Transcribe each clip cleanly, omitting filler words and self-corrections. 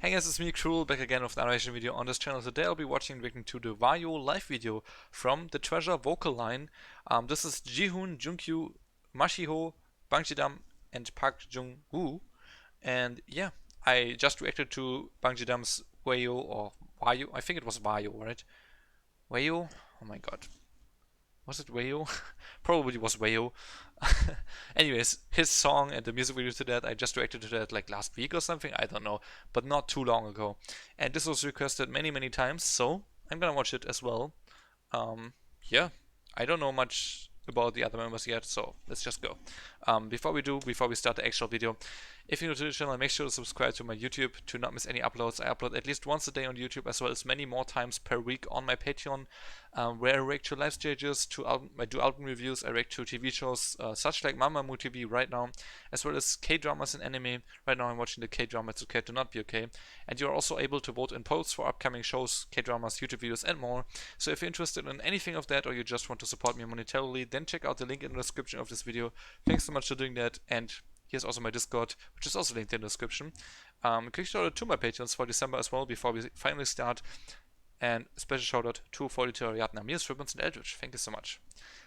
Hey guys, it's me, Cruel, back again with another reaction video on this channel. Today I'll be watching and reacting to the WAYO live video from the Treasure vocal line. This is JIHOON, JUNKYU, MASHIHO, Bang Ji-dam, and Park Jung-woo. And yeah, I just reacted to Bang Ji-dam's WAYO or WAYO. I think it was WAYO, right? WAYO? Oh my god. Was it WAYO? Probably was WAYO. Anyways, his song and the music video to that, I just reacted to that like last week or something, I don't know, but not too long ago. And this was requested many times, so I'm gonna watch it as well. Yeah, I don't know much about the other members yet, so let's just go. Before we start the actual video, if you're new to the channel, make sure to subscribe to my YouTube to not miss any uploads. I upload at least once a day on YouTube, as well as many more times per week on my Patreon, where I react to live stages, I do album reviews, I react to TV shows, such like Mamamoo TV right now, as well as K-dramas and anime. Right now I'm watching the K-drama It's Okay to Not Be Okay, and you're also able to vote in polls for upcoming shows, K-dramas, YouTube videos, and more. So if you're interested in anything of that, or you just want to support me monetarily, then check out the link in the description of this video. Thanks so much for doing that, and here's also my Discord, which is also linked in the description. Quick shout out to my patrons for December as well, before we finally start. And special shout out to Auditor Ariadna, Mias, Ribbons, and Eldridge. Thank you so much.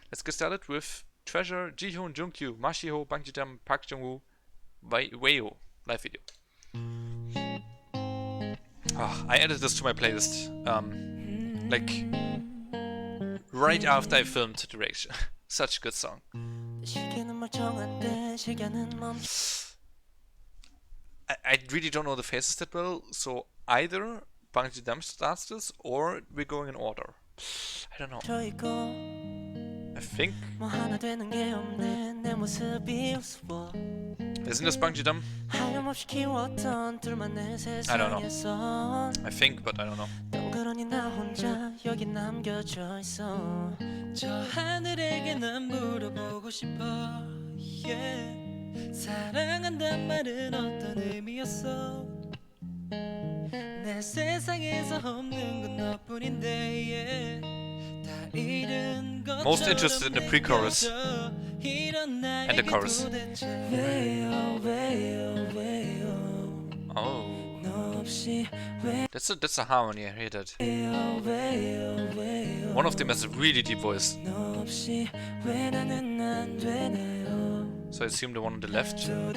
Let's get started with Treasure, JIHOON, JUNKYU, MASHIHO, Bang Ji-dam, Park Jung-woo, WAYO live video. Oh, I added this to my playlist, like right after I filmed the reaction. Such a good song. I really don't know the faces that well, so either Bang Ji-dam starts this, or we're going in order. I don't know. I think... Isn't this Bang Ji-dam? I don't know. I think, but I don't know. 사랑한단 말은 어떤 의미였어 내 세상에서 없는 건 너뿐인데 다 잃은 것처럼 Most interested in the pre-chorus and the chorus. Oh, that's a harmony. I hear that. One of them has a really deep voice. So I assume the one on the left. I'm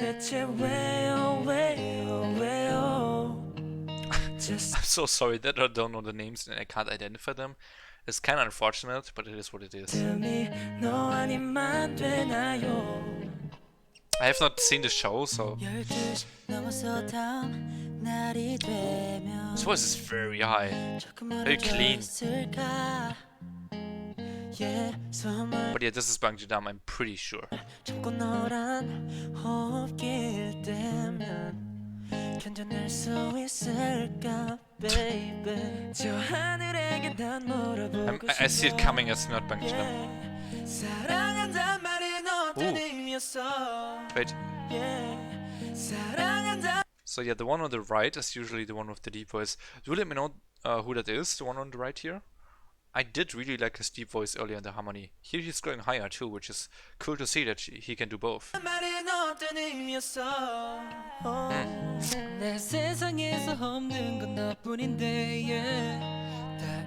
so sorry that I don't know the names and I can't identify them. It's kind of unfortunate, but it is what it is. I have not seen the show, so... His voice is very high, very clean. But yeah, this is Bang Ji-dam, I'm pretty sure. I see it coming as not Bang Ji-dam. Wait. So yeah, the one on the right is usually the one with the deep voice. Do let me know who that is, the one on the right here. I did really like his deep voice earlier in the harmony. Here he's going higher too, which is cool to see that he can do both.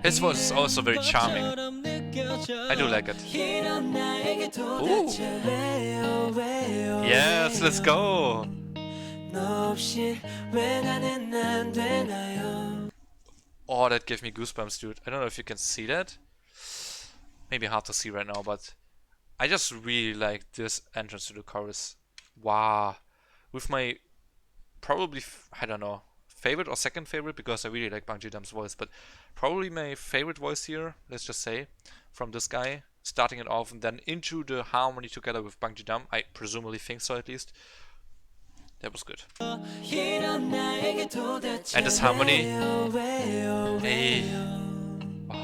His voice is also very charming. I do like it. Ooh. Yes, let's go! Oh, that gave me goosebumps, dude. I don't know if you can see that. Maybe hard to see right now, but I just really like this entrance to the chorus. Wow. With my probably, I don't know, favorite or second favorite, because I really like Bang Ji-dam's voice, but probably my favorite voice here, let's just say, from this guy, starting it off and then into the harmony together with Bang Ji-dam. I presumably think so, at least. That was good. And this harmony. Hey. Oh.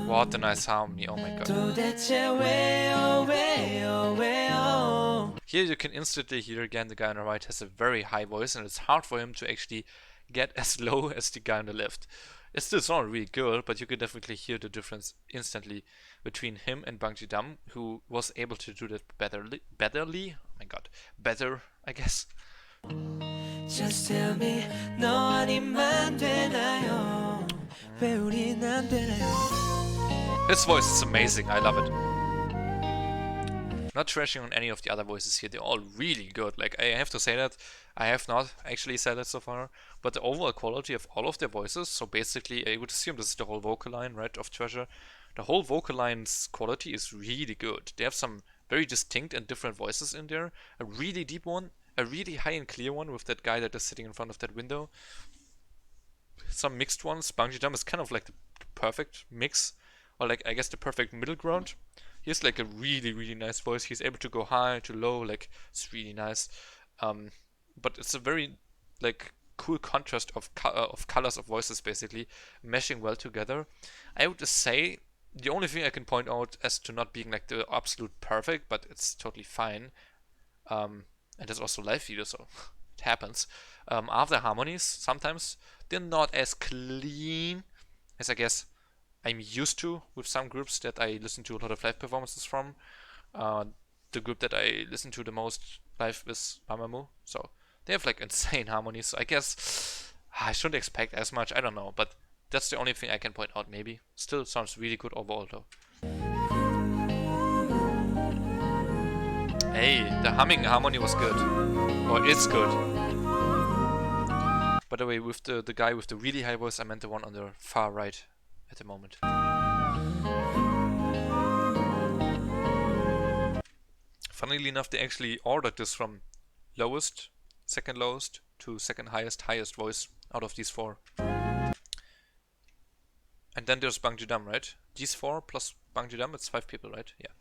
What a nice harmony, oh my god. Here you can instantly hear again the guy on the right has a very high voice, and it's hard for him to actually get as low as the guy on the left. It's still not really good, but you can definitely hear the difference instantly between him and Bang Ji-dam, who was able to do that better, I guess. Just tell me 너 아니면 되나요? 왜 우린 안 되나요? His voice is amazing. I love it. Not trashing on any of the other voices here. They're all really good. Like, I have to say that. I have not actually said that so far. But the overall quality of all of their voices, so basically, I would assume this is the whole vocal line, right, of Treasure. The whole vocal line's quality is really good. They have some very distinct and different voices in there. A really deep one, a really high and clear one with that guy that is sitting in front of that window. Some mixed ones. Bungee Jump is kind of like the perfect mix, or like, I guess, the perfect middle ground. He has like a really, really nice voice. He's able to go high to low, like, it's really nice. But it's a very like cool contrast of colors of voices, basically meshing well together. I would just say the only thing I can point out as to not being like the absolute perfect, but it's totally fine. And there's also live video, so it happens. After harmonies, sometimes they're not as clean as I guess I'm used to with some groups that I listen to a lot of live performances from. The group that I listen to the most live is Mamamoo, so they have like insane harmonies. So I guess I shouldn't expect as much. I don't know, but that's the only thing I can point out. Maybe still sounds really good overall though. Hey, the humming harmony was good, or is good. By the way, with the guy with the really high voice, I meant the one on the far right at the moment. Funnily enough, they actually ordered this from lowest, second lowest to second highest, highest voice out of these four. And then there's Bang Ji-dam, right? These four plus Bang Ji-dam, it's 5 people, right? Yeah.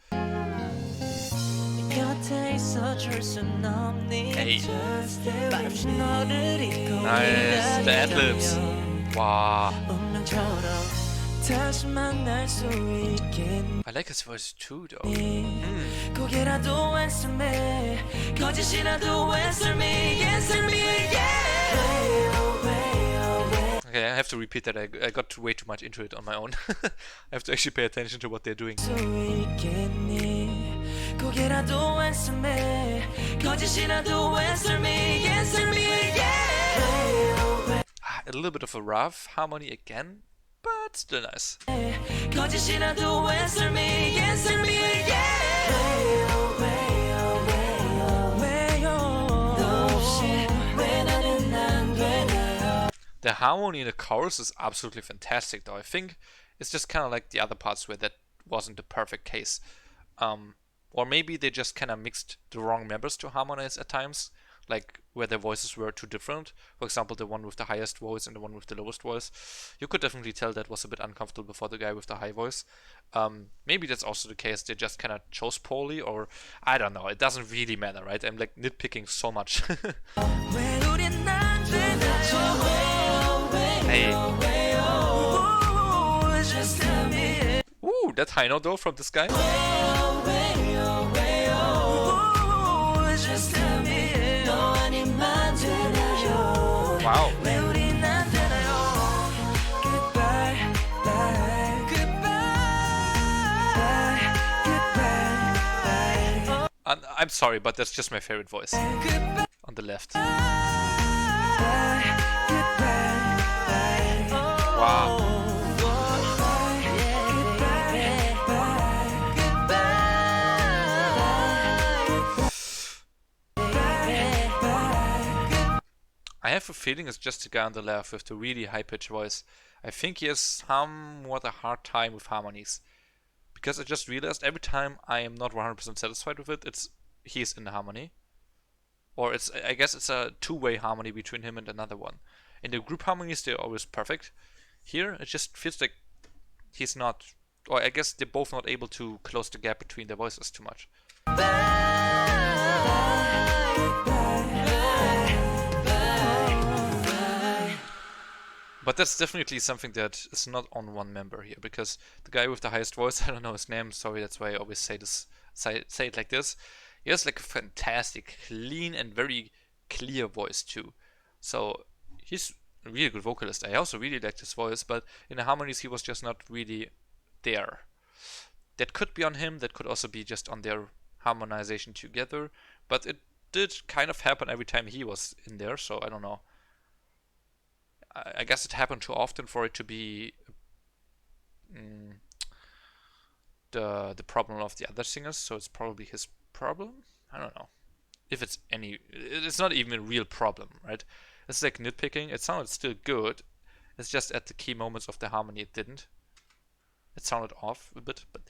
Hey. Nice. The ad-libs. Wow. I like his voice too, though. Okay, I have to repeat that. I got way too much into it on my own. I have to actually pay attention to what they're doing. A little bit of a rough harmony again, but still nice. The harmony in the chorus is absolutely fantastic, though. I think it's just kind of like the other parts where that wasn't the perfect case. Or maybe they just kind of mixed the wrong members to harmonize at times, like where their voices were too different. For example, the one with the highest voice and the one with the lowest voice. You could definitely tell that was a bit uncomfortable for the guy with the high voice. Maybe that's also the case. They just kind of chose poorly, or I don't know. It doesn't really matter, right? I'm like nitpicking so much. Hey. Ooh, that high note though from this guy. Wow. I'm sorry, but that's just my favorite voice. On the left. Wow. I have a feeling it's just the guy on the left with the really high-pitched voice. I think he has somewhat a hard time with harmonies. Because I just realized every time I am not 100% satisfied with it, he's in the harmony. Or I guess it's a two-way harmony between him and another one. In the group harmonies, they're always perfect. Here, it just feels like he's not, or I guess they're both not able to close the gap between their voices too much. But that's definitely something that is not on one member here, because the guy with the highest voice, I don't know his name, sorry, that's why I always say it like this. He has like a fantastic, clean and very clear voice too. So he's a really good vocalist. I also really liked his voice, but in the harmonies he was just not really there. That could be on him, that could also be just on their harmonization together, but it did kind of happen every time he was in there, so I don't know. I guess it happened too often for it to be mm, the problem of the other singers, so it's probably his problem. I don't know if it's any. It's not even a real problem, right? It's like nitpicking. It sounded still good. It's just at the key moments of the harmony it didn't. It sounded off a bit, but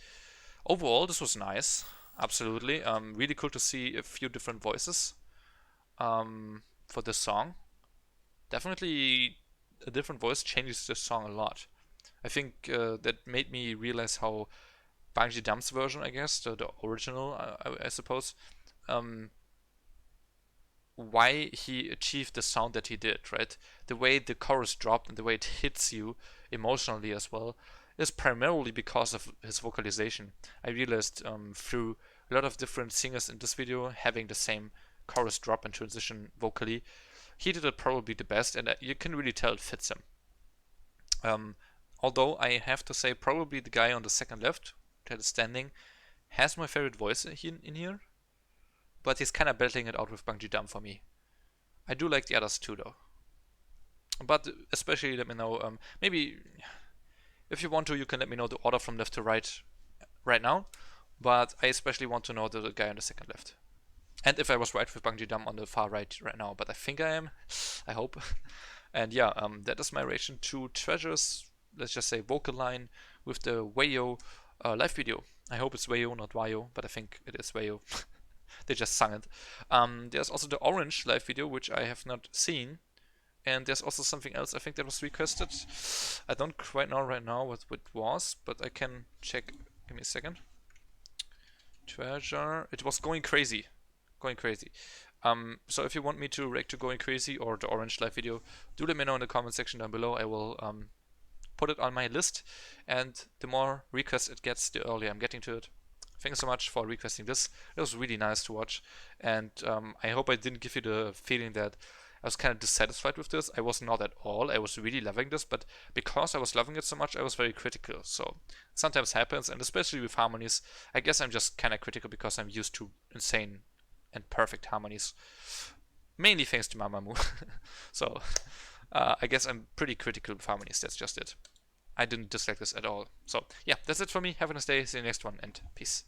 overall this was nice. Absolutely. Really cool to see a few different voices for this song. Definitely a different voice changes this song a lot. I think that made me realize how Bang Ji-dam's version, I guess, the original, I suppose, um, why he achieved the sound that he did, right? The way the chorus dropped and the way it hits you emotionally as well is primarily because of his vocalization. I realized through a lot of different singers in this video having the same chorus drop and transition vocally, he did it probably the best, and you can really tell it fits him. Although I have to say, probably the guy on the second left, that is standing, has my favorite voice in here, but he's kind of battling it out with Bang Ji-dam for me. I do like the others too, though. But especially let me know, maybe if you want to, you can let me know the order from left to right now. But I especially want to know the guy on the second left. And if I was right with Bang Ji-dam on the far right now, but I think I am. I hope. And yeah, that is my reaction to Treasure's, let's just say, vocal line with the WAYO live video. I hope it's WAYO, not WAYO, but I think it is WAYO. They just sung it. There's also the orange live video, which I have not seen. And there's also something else I think that was requested. I don't quite know right now what it was, but I can check. Give me a second. Treasure. It was Going Crazy. Going Crazy. So if you want me to react to Going Crazy or the orange live video, do let me know in the comment section down below. I will put it on my list, and the more requests it gets, the earlier I'm getting to it. Thank you so much for requesting this. It was really nice to watch, and I hope I didn't give you the feeling that I was kind of dissatisfied with this. I was not at all. I was really loving this, but because I was loving it so much, I was very critical. So it sometimes happens, and especially with harmonies, I guess I'm just kind of critical because I'm used to insane and perfect harmonies, mainly thanks to Mamamoo. So I guess I'm pretty critical with harmonies. That's just it. I didn't dislike this at all. So yeah, that's it for me. Have a nice day. See you next one, and peace.